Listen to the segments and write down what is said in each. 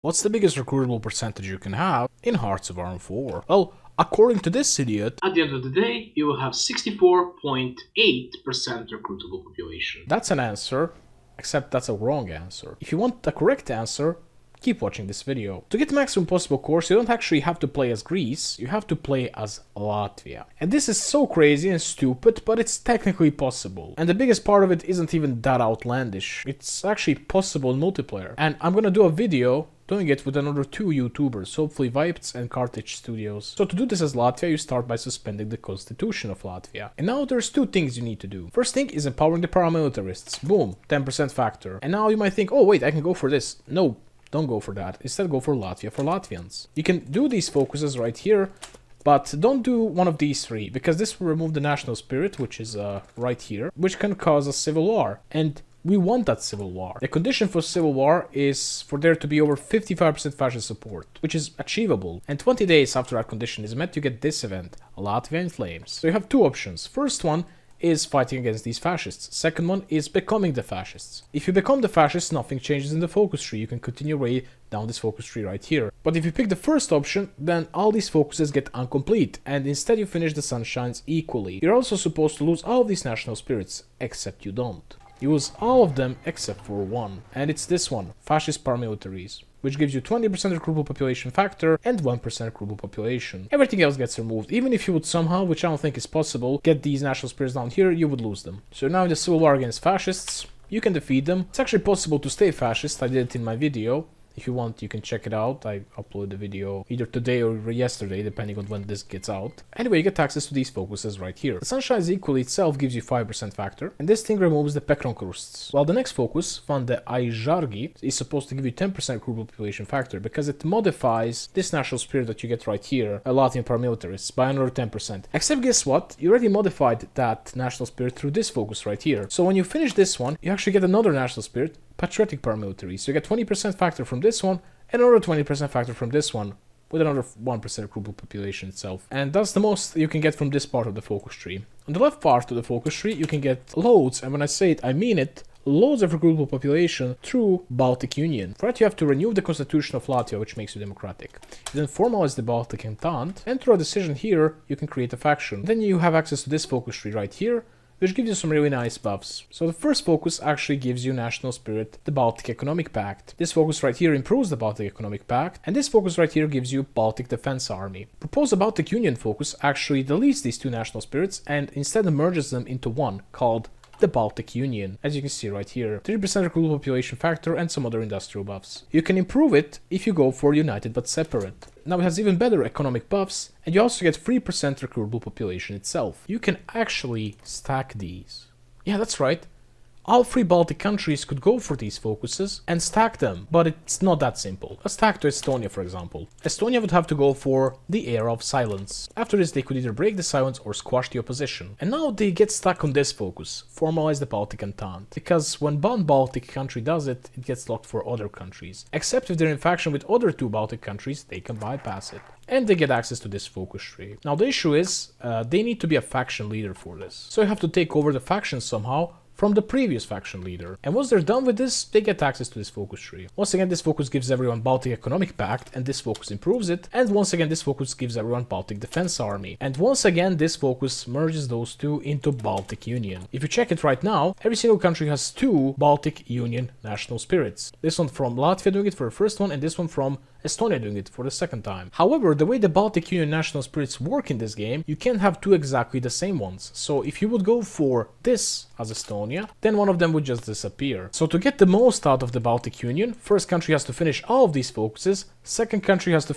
What's the biggest recruitable percentage you can have in Hearts of Iron 4? Well, according to this idiot, at the end of the day, you will have 64.8% recruitable population. That's an answer, except that's a wrong answer. If you want the correct answer, keep watching this video. To get the maximum possible course, you don't actually have to play as Greece, you have to play as Latvia. And this is so crazy and stupid, but it's technically possible. And the biggest part of it isn't even that outlandish. It's actually possible in multiplayer. And I'm gonna do a video doing it with another two YouTubers, hopefully Vipes and Carthage Studios. So to do this as Latvia, you start by suspending the constitution of Latvia. And now there's two things you need to do. First thing is empowering the paramilitarists. Boom, 10% factor. And now you might think, oh wait, I can go for this. No, don't go for that. Instead go for Latvia for Latvians. You can do these focuses right here, but don't do one of these three, because this will remove the national spirit, which is right here, which can cause a civil war. And we want that civil war. The condition for civil war is for there to be over 55% fascist support, which is achievable. And 20 days after that condition is met, you get this event, Latvia in Flames. So you have two options. First one is fighting against these fascists. Second one is becoming the fascists. If you become the fascists, nothing changes in the focus tree. You can continue way down this focus tree right here. But if you pick the first option, then all these focuses get incomplete, and instead you finish the sunshines equally. You're also supposed to lose all of these national spirits, except you don't. You lose all of them except for one, and it's this one, fascist paramilitaries, which gives you 20% recruitable population factor and 1% recruitable population. Everything else gets removed. Even if you would somehow, which I don't think is possible, get these national spirits down here, you would lose them. So now in the civil war against fascists, you can defeat them. It's actually possible to stay fascist, I did it in my video. If you want, you can check it out. I uploaded the video either today or yesterday, depending on when this gets out. Anyway, you get access to these focuses right here. The Sunshine Equally itself gives you 5% factor, and this thing removes the Pekronkrusts. While the next focus, Fund the Aijargi, is supposed to give you 10% recruitable population factor, because it modifies this national spirit that you get right here, a Latvian paramilitarists, by another 10%. Except guess what? You already modified that national spirit through this focus right here. So when you finish this one, you actually get another national spirit, Patriotic paramilitaries. So you get 20% factor from this one and another 20% factor from this one, with another 1% recruitable population itself. And that's the most you can get from this part of the focus tree. On the left part of the focus tree, you can get loads, and when I say it, I mean it, loads of recruitable population through Baltic Union. For that you have to renew the constitution of Latvia, which makes you democratic. You then formalize the Baltic Entente, and through a decision here, you can create a faction. Then you have access to this focus tree right here, which gives you some really nice buffs. So the first focus actually gives you national spirit, the Baltic Economic Pact. This focus right here improves the Baltic Economic Pact, and this focus right here gives you Baltic Defense Army. Propose a Baltic Union focus actually deletes these two national spirits and instead merges them into one, called the Baltic Union, as you can see right here. 3% recruitable population factor and some other industrial buffs. You can improve it if you go for united but separate. Now it has even better economic buffs, and you also get 3% recruitable population itself. You can actually stack these. Yeah, that's right. All three Baltic countries could go for these focuses and stack them, but it's not that simple. Let's stack to Estonia, for example. Estonia would have to go for the Era of Silence. After this, they could either break the silence or squash the opposition. And now they get stuck on this focus, formalize the Baltic Entente. Because when one Baltic country does it, it gets locked for other countries. Except if they're in faction with other two Baltic countries, they can bypass it. And they get access to this focus tree. Now the issue is, they need to be a faction leader for this. So you have to take over the faction somehow, from the previous faction leader. And once they're done with this, they get access to this focus tree. Once again, this focus gives everyone Baltic Economic Pact, and this focus improves it. And once again, this focus gives everyone Baltic Defense Army. And once again, this focus merges those two into Baltic Union. If you check it right now, every single country has two Baltic Union national spirits. This one from Latvia doing it for the first one, and this one from Estonia doing it for the second time. However, the way the Baltic Union national spirits work in this game, you can't have two exactly the same ones. So if you would go for this as Estonia, then one of them would just disappear. So to get the most out of the Baltic Union, first country has to finish all of these focuses, second country has to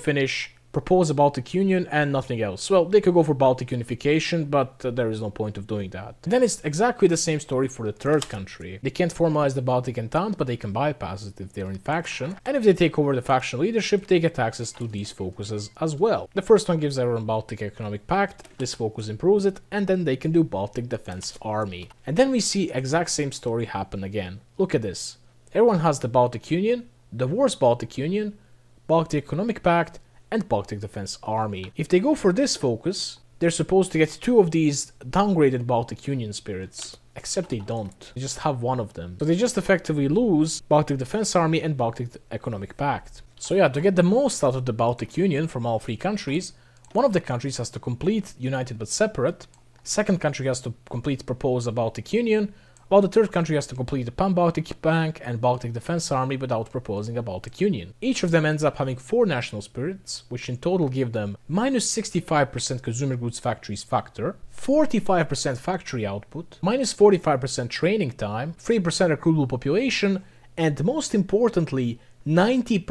propose a Baltic Union and nothing else. Well, they could go for Baltic unification, but there is no point of doing that. Then it's exactly the same story for the third country. They can't formalize the Baltic Entente, but they can bypass it if they're in faction. And if they take over the faction leadership, they get access to these focuses as well. The first one gives everyone Baltic Economic Pact, this focus improves it, and then they can do Baltic Defense Army. And then we see exact same story happen again. Look at this. Everyone has the Baltic Union, the worst Baltic Union, Baltic Economic Pact, and Baltic Defense Army. If they go for this focus, they're supposed to get 2 of these downgraded Baltic Union spirits. Except they don't. They just have 1 of them. So they just effectively lose Baltic Defense Army and Baltic Economic Pact. So yeah, to get the most out of the Baltic Union from all 3 countries, one of the countries has to complete United but Separate, second country has to complete Propose a Baltic Union, while the third country has to complete the Pan-Baltic Bank and Baltic Defense Army without proposing a Baltic Union. Each of them ends up having 4 national spirits, which in total give them minus 65% consumer goods factories factor, 45% factory output, minus 45% training time, 3% recruitable population, and most importantly, 90%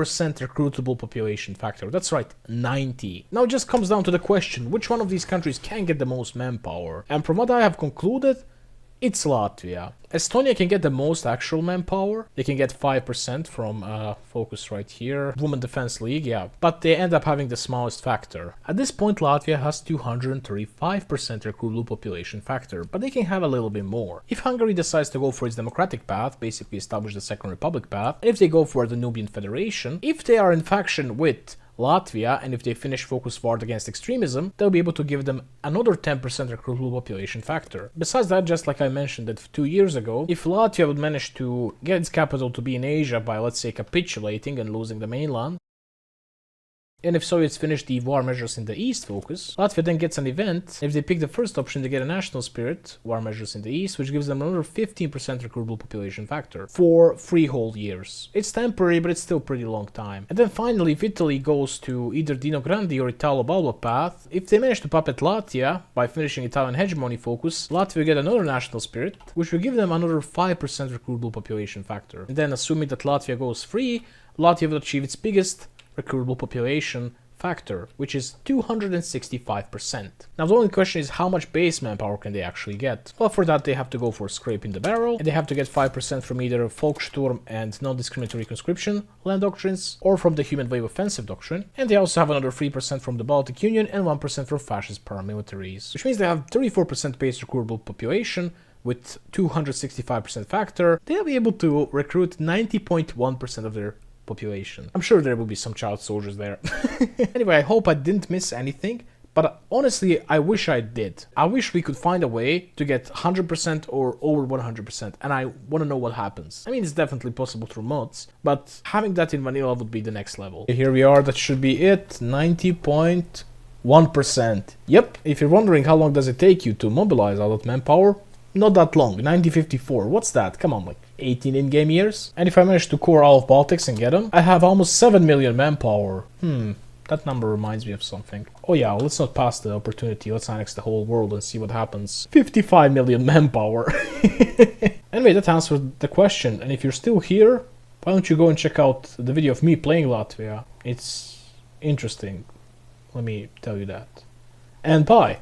recruitable population factor. That's right, 90. Now it just comes down to the question, which one of these countries can get the most manpower? And from what I have concluded, it's Latvia. Estonia can get the most actual manpower. They can get 5% from focus right here. Women Defense League, yeah. But they end up having the smallest factor. At this point, Latvia has 235% recruitable population factor, but they can have a little bit more. If Hungary decides to go for its democratic path, basically establish the Second Republic path, and if they go for the Nubian Federation, if they are in faction with Latvia, and if they finish Focus War against extremism, they'll be able to give them another 10% recruitable population factor. Besides that, just like I mentioned that 2 years ago, if Latvia would manage to get its capital to be in Asia by, let's say, capitulating and losing the mainland, and if Soviets finish the war measures in the East focus, Latvia then gets an event. If they pick the first option, they get a national spirit, war measures in the East, which gives them another 15% recruitable population factor for 3 whole years. It's temporary, but it's still pretty long time. And then finally, if Italy goes to either Dino Grandi or Italo-Balbo path, if they manage to puppet Latvia by finishing Italian hegemony focus, Latvia will get another national spirit, which will give them another 5% recruitable population factor. And then assuming that Latvia goes free, Latvia will achieve its biggest recruitable population factor, which is 265%. Now the only question is how much base manpower can they actually get? Well, for that they have to go for scraping the barrel, and they have to get 5% from either Volkssturm and non-discriminatory conscription land doctrines, or from the human wave offensive doctrine, and they also have another 3% from the Baltic Union and 1% from fascist paramilitaries, which means they have 34% base recruitable population with 265% factor. They'll be able to recruit 90.1% of their population. I'm sure there will be some child soldiers there. Anyway, I hope I didn't miss anything, but honestly, I wish I did. I wish we could find a way to get 100% or over 100%, and I want to know what happens. I mean, it's definitely possible through mods, but having that in vanilla would be the next level. Here we are, that should be it, 90.1%. Yep, if you're wondering how long does it take you to mobilize all that manpower, not that long, 9054, what's that? Come on, like 18 in-game years? And if I manage to core all of Baltics and get them, I have almost 7 million manpower. That number reminds me of something. Oh yeah, let's not pass the opportunity, let's annex the whole world and see what happens. 55 million manpower. Anyway, that answered the question, and if you're still here, why don't you go and check out the video of me playing Latvia? It's interesting, let me tell you that. And bye!